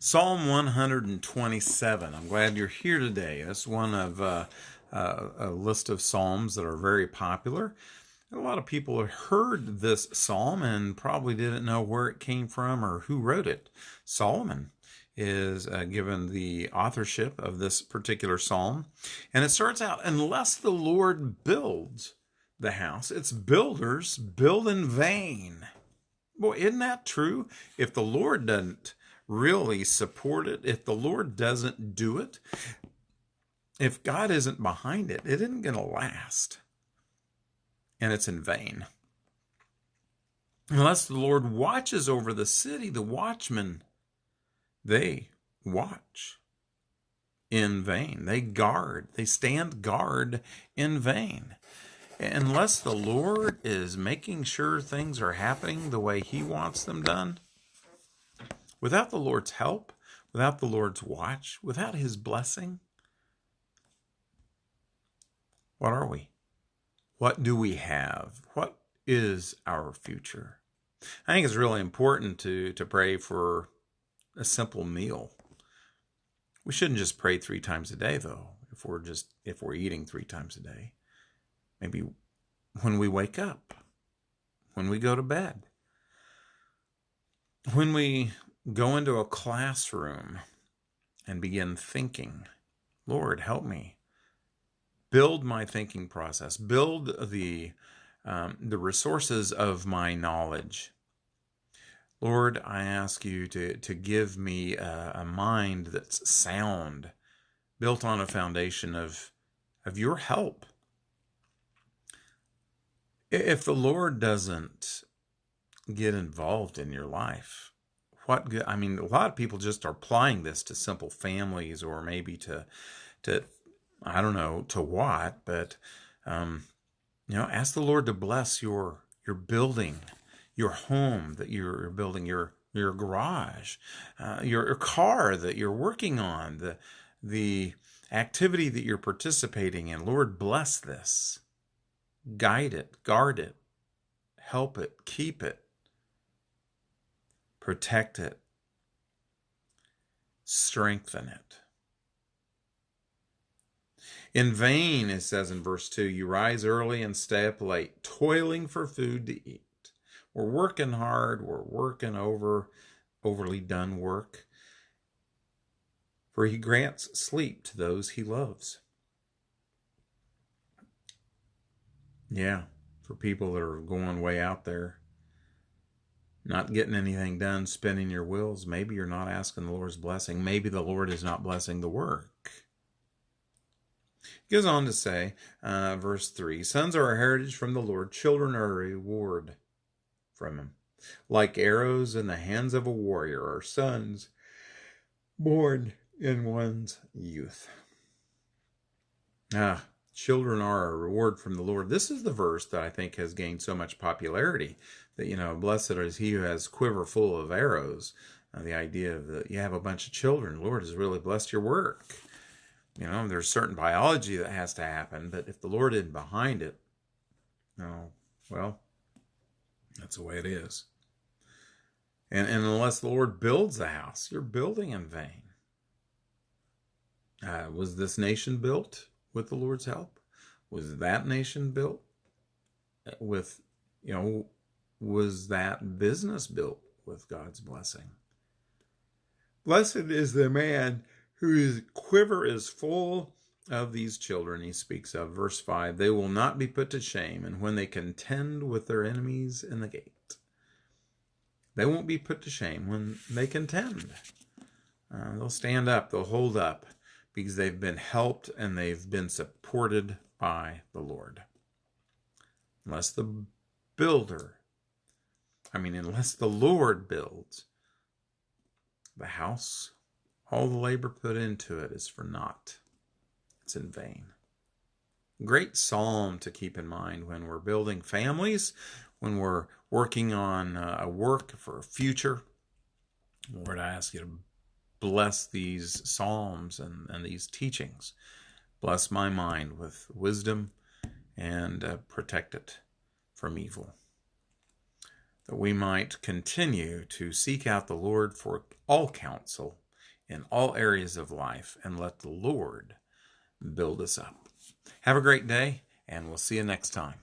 Psalm 127. I'm glad you're here today. It's one of a list of psalms that are very popular. A lot of people have heard this psalm and probably didn't know where it came from or who wrote it. Solomon is given the authorship of this particular psalm. And it starts out, unless the Lord builds the house, its builders build in vain. Boy, isn't that true? If the Lord doesn't really support it, if the Lord doesn't do it, if God isn't behind it, it isn't going to last. And it's in vain. Unless the Lord watches over the city, the watchmen, they watch in vain. They guard. They stand guard in vain. Unless the Lord is making sure things are happening the way He wants them done, without the Lord's help, without the Lord's watch, without His blessing, what are we? What do we have? What is our future? I think it's really important to pray for a simple meal. We shouldn't just pray 3 times a day, though, if we're eating 3 times a day. Maybe when we wake up, when we go to bed, when we go into a classroom and begin thinking, Lord, help me. Build my thinking process. Build the resources of my knowledge. Lord, I ask you to give me a mind that's sound, built on a foundation of your help. If the Lord doesn't get involved in your life, a lot of people just are applying this to simple families, or maybe to I don't know to what, but ask the Lord to bless your building, your home that you're building, your garage, your car that you're working on, the activity that you're participating in. Lord, bless this. Guide it, guard it, help it, keep it, protect it, strengthen it. In vain, it says in verse 2, you rise early and stay up late, toiling for food to eat. We're working hard, we're working overly done work. For He grants sleep to those He loves. Yeah, for people that are going way out there, not getting anything done, spinning your wheels, maybe you're not asking the Lord's blessing. Maybe the Lord is not blessing the work. He goes on to say, verse 3, sons are a heritage from the Lord, children are a reward from Him. Like arrows in the hands of a warrior are sons born in one's youth. Children are a reward from the Lord. This is the verse that I think has gained so much popularity that, blessed is he who has quiver full of arrows. The idea of that you have a bunch of children. The Lord has really blessed your work. There's certain biology that has to happen, but if the Lord isn't behind it, well, that's the way it is. And unless the Lord builds the house, you're building in vain. Was this nation built with the Lord's help? Was that nation built with, was that business built with God's blessing? Blessed is the man whose quiver is full of these children he speaks of. Verse 5, they will not be put to shame, and when they contend with their enemies in the gate. They won't be put to shame when they contend. They'll stand up, they'll hold up, because they've been helped and they've been supported by the Lord. Unless the Lord builds the house, all the labor put into it is for naught. It's in vain. Great psalm to keep in mind when we're building families, when we're working on a work for a future. Lord, I ask you to bless these psalms and these teachings. Bless my mind with wisdom and protect it from evil. That we might continue to seek out the Lord for all counsel in all areas of life and let the Lord build us up. Have a great day, and we'll see you next time.